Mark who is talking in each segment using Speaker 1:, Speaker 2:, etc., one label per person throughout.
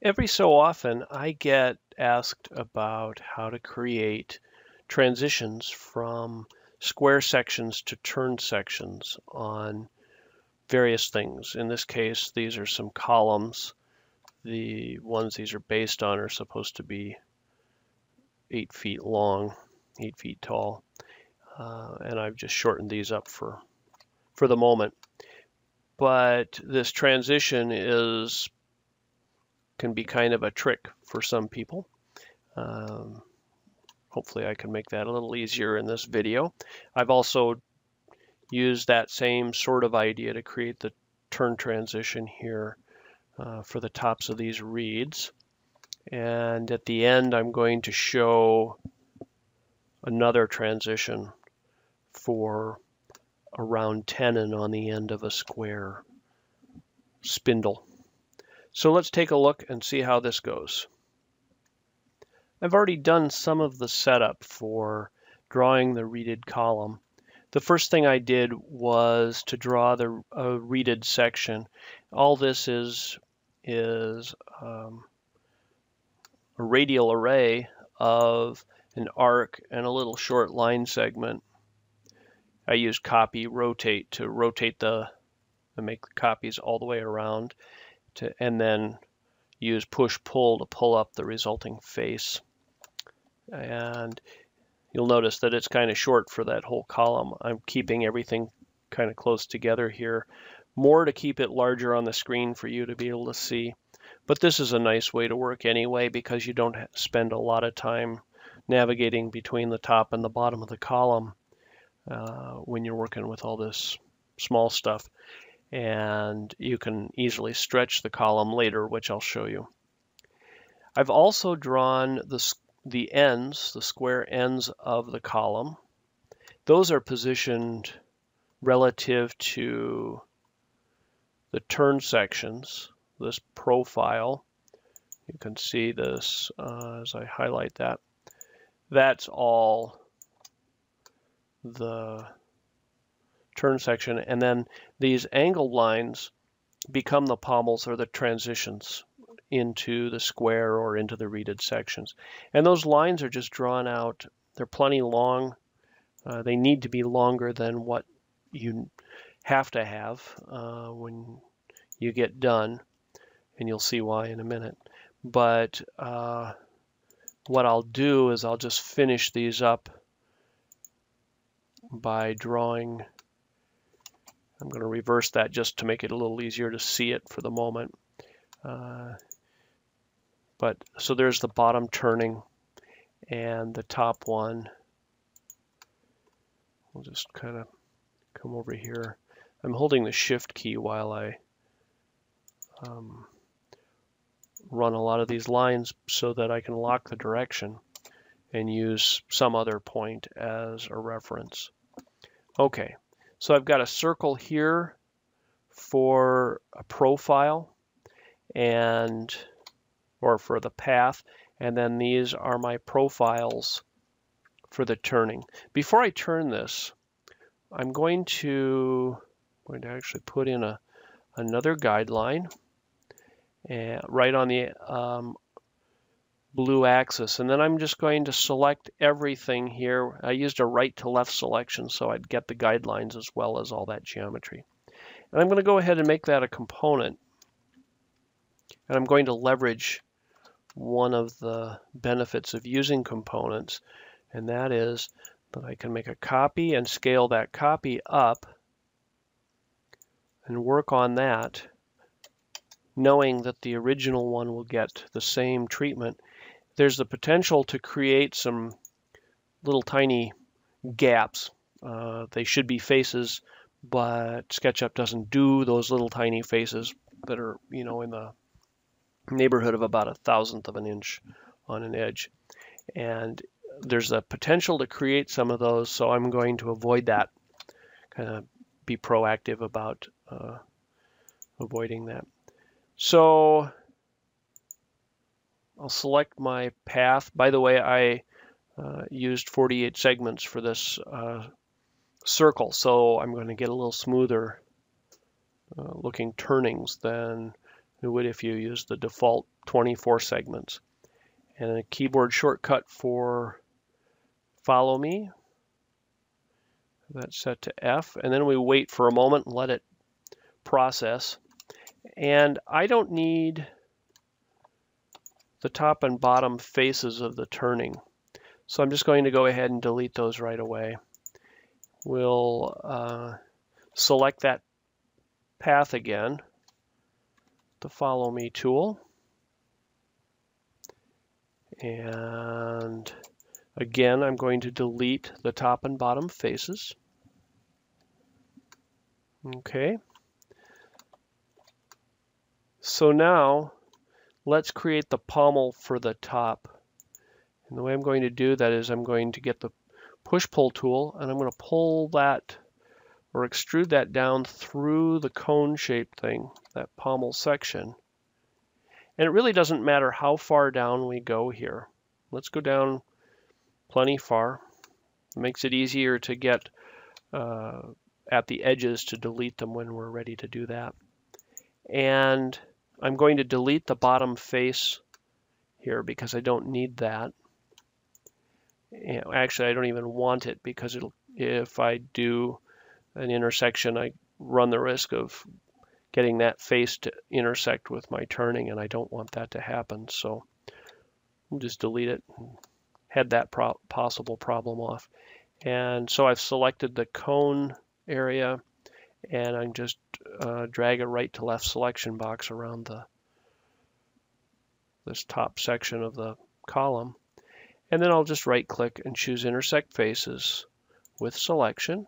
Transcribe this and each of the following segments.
Speaker 1: Every so often I get asked about how to create transitions from square sections to turn sections on various things. In this case, these are some columns. The ones these are based on are supposed to be 8 feet long, 8 feet tall, and I've just shortened these up for the moment. But this transition can be kind of a trick for some people. Hopefully I can make that a little easier in this video. I've also used that same sort of idea to create the turn transition here for the tops of these reeds. And at the end, I'm going to show another transition for a round tenon on the end of a square spindle. So let's take a look and see how this goes. I've already done some of the setup for drawing the reeded column. The first thing I did was to draw the reeded section. All this is a radial array of an arc and a little short line segment. I use copy rotate to rotate and make the copies all the way around, and then use push pull to pull up the resulting face. And you'll notice that it's kind of short for that whole column. I'm keeping everything kind of close together here, more to keep it larger on the screen for you to be able to see. But this is a nice way to work anyway, because you don't spend a lot of time navigating between the top and the bottom of the column when you're working with all this small stuff. And you can easily stretch the column later, which I'll show you. I've also drawn the ends, the square ends of the column. Those are positioned relative to the turn sections, this profile. You can see this as I highlight that. That's all the turn section, and then these angled lines become the pommels or the transitions into the square or into the reeded sections. And those lines are just drawn out. They're plenty long. They need to be longer than what you have to have when you get done, and you'll see why in a minute. But what I'll do is I'll just finish these up by drawing. I'm going to reverse that just to make it a little easier to see it for the moment. So there's the bottom turning and the top one. We'll just kind of come over here. I'm holding the shift key while I run a lot of these lines so that I can lock the direction and use some other point as a reference. Okay, so I've got a circle here for a profile or for the path, and then these are my profiles for the turning. Before I turn this, I'm going to actually put in another guideline right on the blue axis, and then I'm just going to select everything here. I used a right to left selection so I'd get the guidelines as well as all that geometry. And I'm going to go ahead and make that a component, and I'm going to leverage one of the benefits of using components, and that is that I can make a copy and scale that copy up and work on that, knowing that the original one will get the same treatment. There's the potential to create some little tiny gaps. They should be faces, but SketchUp doesn't do those little tiny faces that are, in the neighborhood of about 1/1000th of an inch on an edge. And there's a potential to create some of those, so I'm going to avoid that, kind of be proactive about avoiding that. So I'll select my path. By the way, I used 48 segments for this circle, so I'm going to get a little smoother looking turnings than it would if you use the default 24 segments. And a keyboard shortcut for follow me. That's set to F, and then we wait for a moment and let it process. And I don't need the top and bottom faces of the turning, so I'm just going to go ahead and delete those right away. We'll select that path again, the follow me tool, and again I'm going to delete the top and bottom faces. Okay, so now let's create the pommel for the top. And the way I'm going to do that is I'm going to get the push-pull tool, and I'm going to pull that or extrude that down through the cone-shaped thing, that pommel section. And it really doesn't matter how far down we go here. Let's go down plenty far. It makes it easier to get at the edges to delete them when we're ready to do that. And I'm going to delete the bottom face here because I don't need that. Actually, I don't even want it because if I do an intersection, I run the risk of getting that face to intersect with my turning, and I don't want that to happen. So I'll just delete it and head that possible problem off. And so I've selected the cone area, and I'm just drag a right to left selection box around this top section of the column. And then I'll just right click and choose intersect faces with selection.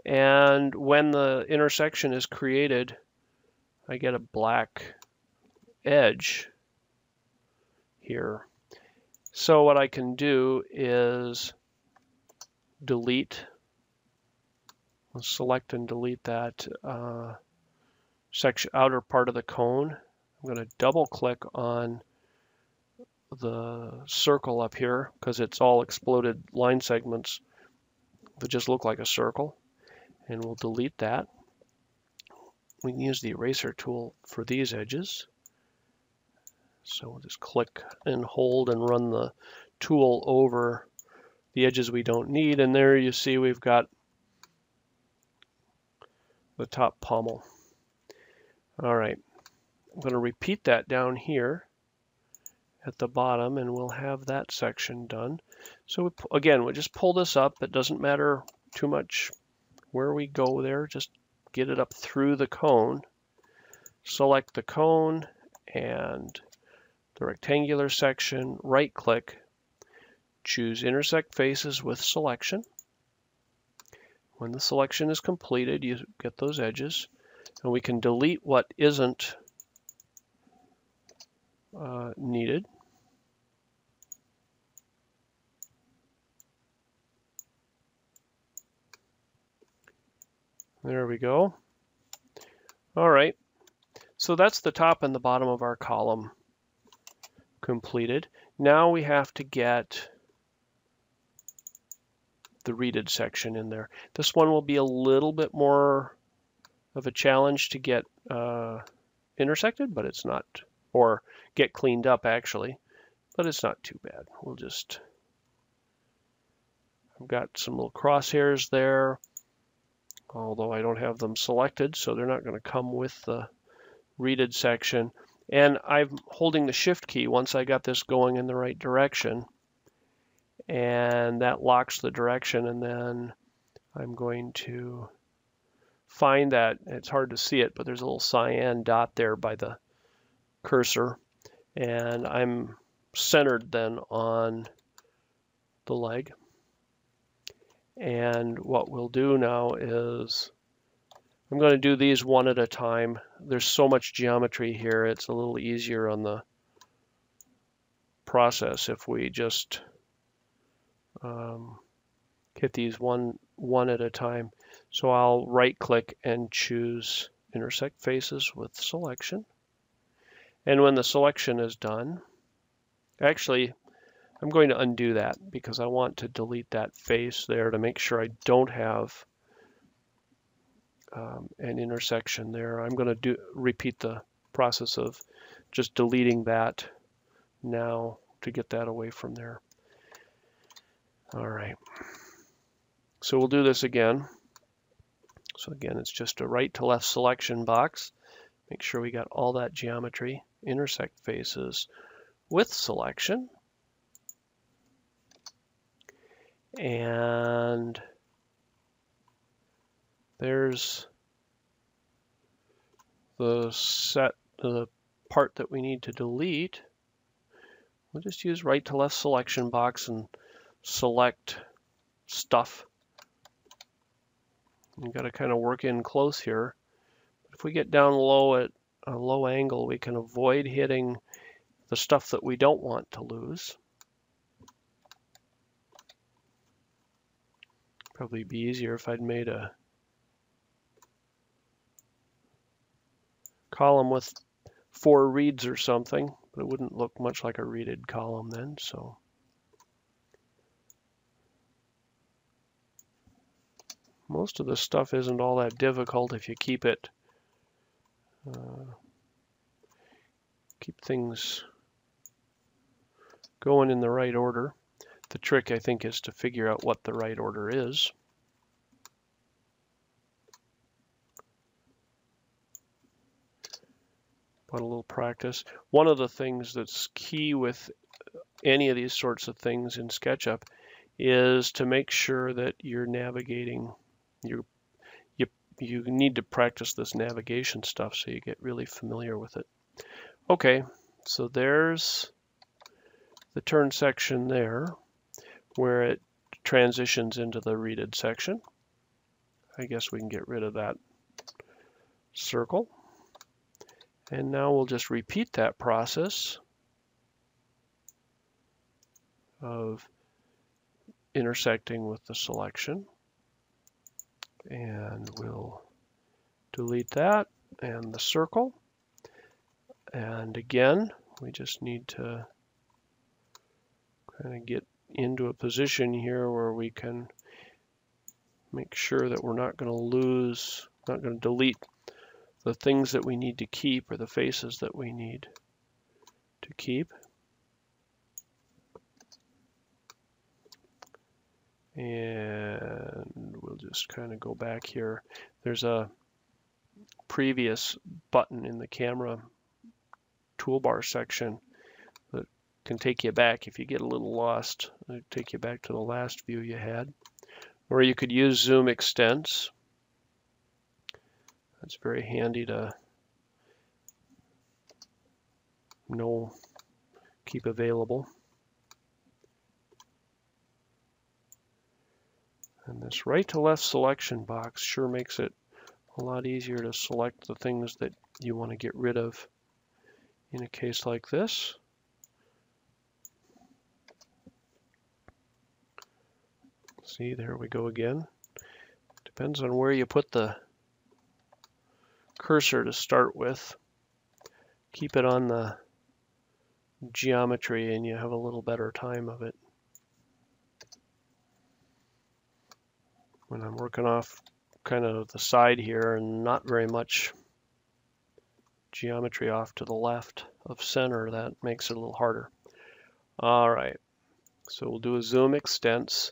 Speaker 1: And when the intersection is created, I get a black edge here. So what I can do is delete, select and delete that section, outer part of the cone. I'm going to double click on the circle up here because it's all exploded line segments that just look like a circle, and we'll delete that. We can use the eraser tool for these edges. So we'll just click and hold and run the tool over the edges we don't need, and there you see we've got the top pommel. All right, I'm going to repeat that down here at the bottom, and we'll have that section done. So again, we just pull this up. It doesn't matter too much where we go there, just get it up through the cone. Select the cone and the rectangular section, right click, choose intersect faces with selection. When the selection is completed, you get those edges, and we can delete what isn't needed. There we go. All right, so that's the top and the bottom of our column completed. Now we have to get the reeded section in there. This one will be a little bit more of a challenge to get intersected, but it's not, or get cleaned up actually, but it's not too bad. We'll just, I've got some little crosshairs there, although I don't have them selected, so they're not going to come with the reeded section. And I'm holding the shift key once I got this going in the right direction, and that locks the direction, and then I'm going to find that, it's hard to see it, but there's a little cyan dot there by the cursor, and I'm centered then on the leg. And what we'll do now is I'm going to do these one at a time. There's so much geometry here, it's a little easier on the process if we just hit these one at a time. So I'll right click and choose intersect faces with selection. And when the selection is done, actually I'm going to undo that because I want to delete that face there to make sure I don't have an intersection there. I'm going to repeat the process of just deleting that now to get that away from there. All right. So we'll do this again. So again, it's just a right to left selection box. Make sure we got all that geometry. Intersect faces with selection. And there's the part that we need to delete. We'll just use right to left selection box and select stuff. You've got to kind of work in close here. If we get down low at a low angle, we can avoid hitting the stuff that we don't want to lose. Probably be easier if I'd made a column with 4 reeds or something, but it wouldn't look much like a reeded column then. So most of this stuff isn't all that difficult if you keep it, keep things going in the right order. The trick, I think, is to figure out what the right order is. But a little practice. One of the things that's key with any of these sorts of things in SketchUp is to make sure that you're navigating. You need to practice this navigation stuff so you get really familiar with it. Okay, so there's the turn section there where it transitions into the reeded section. I guess we can get rid of that circle. And now we'll just repeat that process of intersecting with the selection. And we'll delete that and the circle. And again, we just need to kind of get into a position here where we can make sure that we're not going to lose, not going to delete the things that we need to keep or the faces that we need to keep. And we'll just kind of go back here. There's a previous button in the camera toolbar section that can take you back if you get a little lost. It'll take you back to the last view you had. Or you could use zoom extents. That's very handy to keep available. And this right to left selection box sure makes it a lot easier to select the things that you want to get rid of in a case like this. See, there we go again. Depends on where you put the cursor to start with. Keep it on the geometry and you have a little better time of it. When I'm working off kind of the side here and not very much geometry off to the left of center, that makes it a little harder. All right, so we'll do a zoom extents,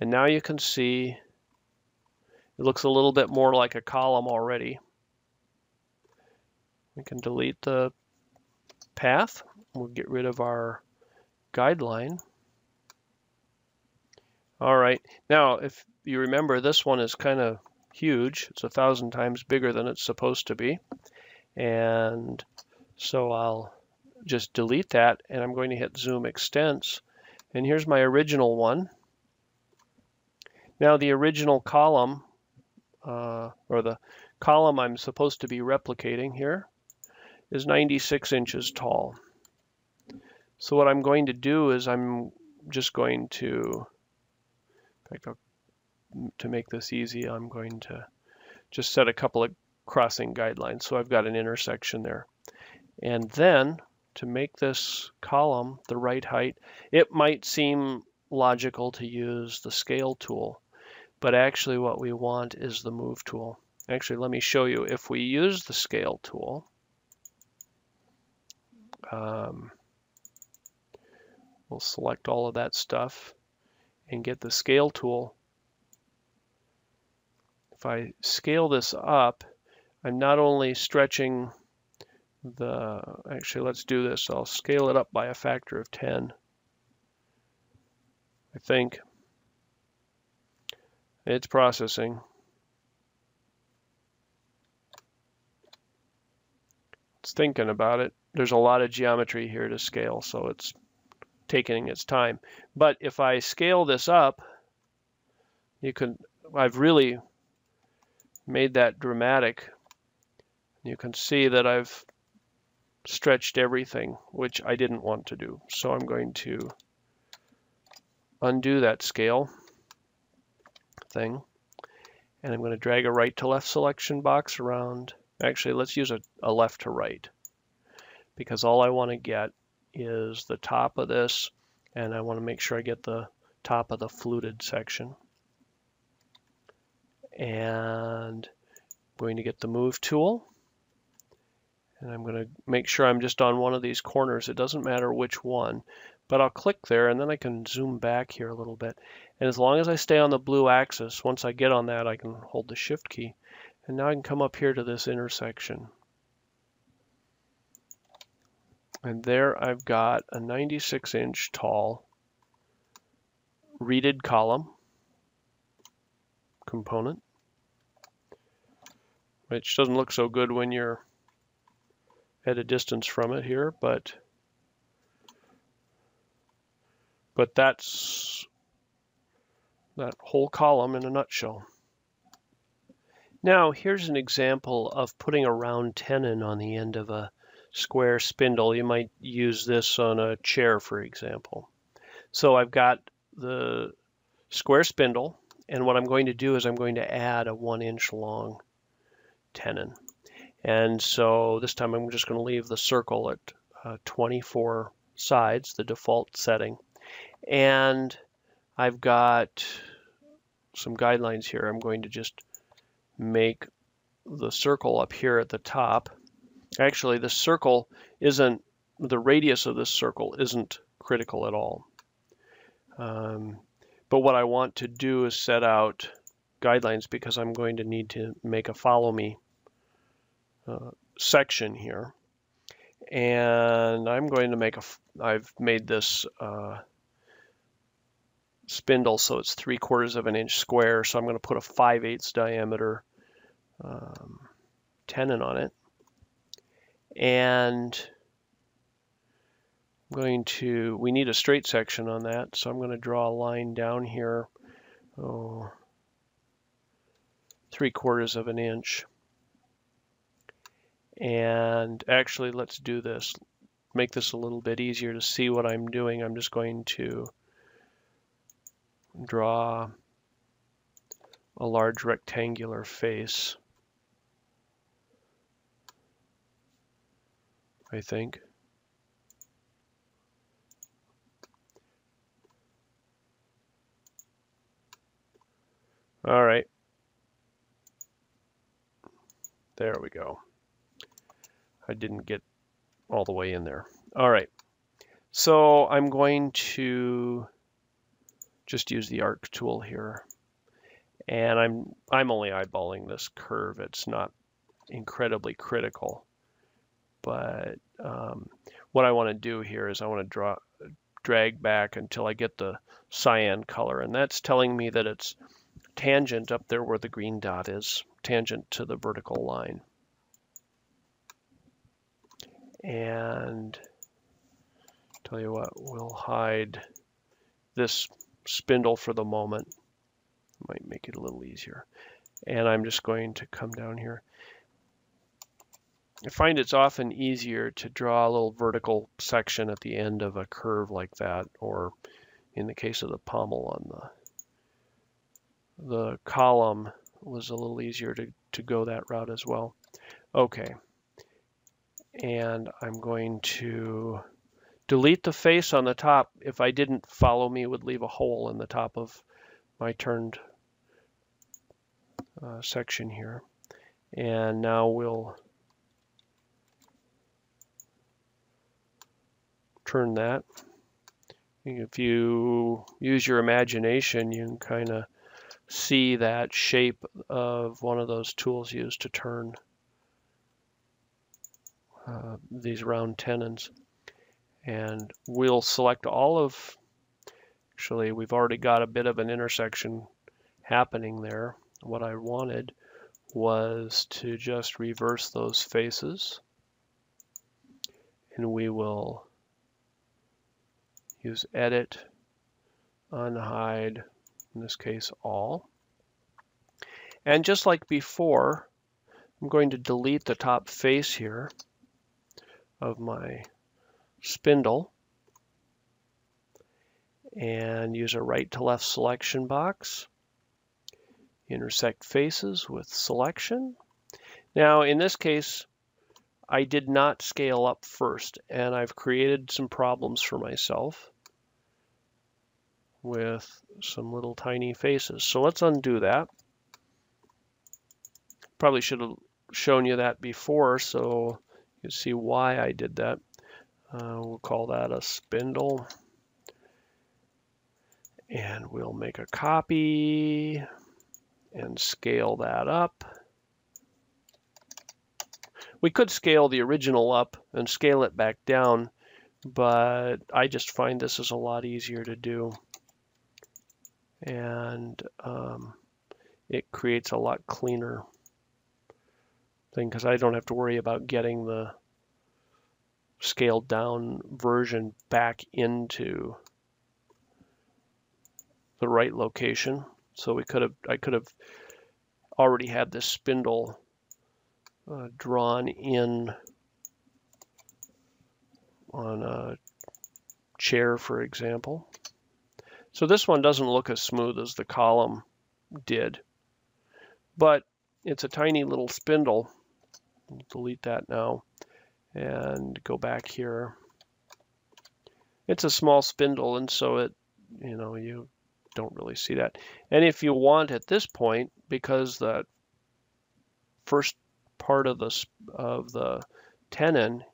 Speaker 1: and now you can see it looks a little bit more like a column already. We can delete the path. We'll get rid of our guideline. All right, now if you remember, this one is kind of huge. It's 1,000 times bigger than it's supposed to be. And so I'll just delete that and I'm going to hit zoom extents. And here's my original one. Now the original column, or the column I'm supposed to be replicating here, is 96 inches tall. So what I'm going to do is I'm just going to, in fact, to make this easy, I'm going to just set a couple of crossing guidelines. So I've got an intersection there. And then to make this column the right height, it might seem logical to use the scale tool, but actually what we want is the move tool. Actually, let me show you. If we use the scale tool, We'll select all of that stuff and get the scale tool. If I scale this up, I'm not only stretching actually let's do this. I'll scale it up by a factor of 10. I think. It's processing. It's thinking about it. There's a lot of geometry here to scale, so it's taking its time. But if I scale this up, I've really made that dramatic. You can see that I've stretched everything, which I didn't want to do. So I'm going to undo that scale thing, and I'm going to drag a right to left selection box around. Actually, let's use a left to right, because all I want to get is the top of this, and I want to make sure I get the top of the fluted section. And I'm going to get the move tool, and I'm going to make sure I'm just on one of these corners. It doesn't matter which one, but I'll click there, and then I can zoom back here a little bit. And as long as I stay on the blue axis, once I get on that, I can hold the shift key. And now I can come up here to this intersection. And there I've got a 96-inch tall reeded column component, which doesn't look so good when you're at a distance from it here, but that's that whole column in a nutshell. Now here's an example of putting a round tenon on the end of a square spindle. You might use this on a chair, for example. So I've got the square spindle, and what I'm going to do is I'm going to add a 1-inch long tenon. And so this time I'm just going to leave the circle at 24 sides, the default setting. And I've got some guidelines here. I'm going to just make the circle up here at the top. Actually, the circle isn't, the radius of this circle isn't critical at all. But what I want to do is set out guidelines, because I'm going to need to make a follow me section here. And I'm going to make I've made this spindle so it's 3/4 of an inch square, so I'm going to put a 5/8 diameter tenon on it. And I'm going to, we need a straight section on that, so I'm going to draw a line down here, 3/4 of an inch. And actually, let's do this. Make this a little bit easier to see what I'm doing. I'm just going to draw a large rectangular face, I think. All right. There we go. I didn't get all the way in there. All right. So I'm going to just use the arc tool here. And I'm only eyeballing this curve. It's not incredibly critical. But what I want to do here is I want to drag back until I get the cyan color. And that's telling me that it's tangent up there where the green dot is, tangent to the vertical line. And tell you what, we'll hide this spindle for the moment. Might make it a little easier. And I'm just going to come down here. I find it's often easier to draw a little vertical section at the end of a curve like that, or in the case of the pommel on the column was a little easier to go that route as well. Okay. And I'm going to delete the face on the top. If I didn't follow me, it would leave a hole in the top of my turned section here. And now we'll turn that. If you use your imagination, you can kind of see that shape of one of those tools used to turn these round tenons. And we'll select all of, actually we've already got a bit of an intersection happening there. What I wanted was to just reverse those faces, and we will use edit, unhide, in this case all. And just like before, I'm going to delete the top face here of my spindle and use a right to left selection box. Intersect faces with selection. Now in this case, I did not scale up first, and I've created some problems for myself with some little tiny faces. So let's undo that. Probably should have shown you that before so you see why I did that. We'll call that a spindle. And we'll make a copy and scale that up. We could scale the original up and scale it back down, but I just find this is a lot easier to do. And it creates a lot cleaner thing because I don't have to worry about getting the scaled down version back into the right location. So I could have already had this spindle drawn in on a chair, for example. So this one doesn't look as smooth as the column did, but it's a tiny little spindle. I'll delete that now and go back here. It's a small spindle, and so it, you don't really see that. And if you want at this point, because the first part of the tenon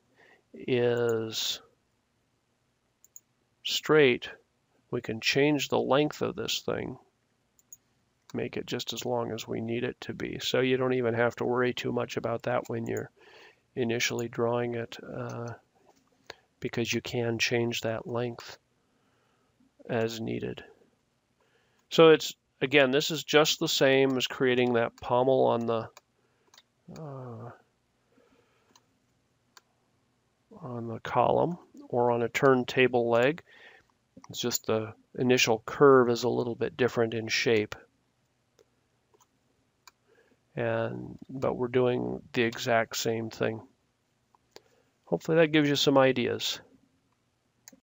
Speaker 1: is straight, we can change the length of this thing, make it just as long as we need it to be. So you don't even have to worry too much about that when you're initially drawing it, because you can change that length as needed. So it's, again, this is just the same as creating that pommel on the column or on a turntable leg. It's just the initial curve is a little bit different in shape. But we're doing the exact same thing. Hopefully that gives you some ideas.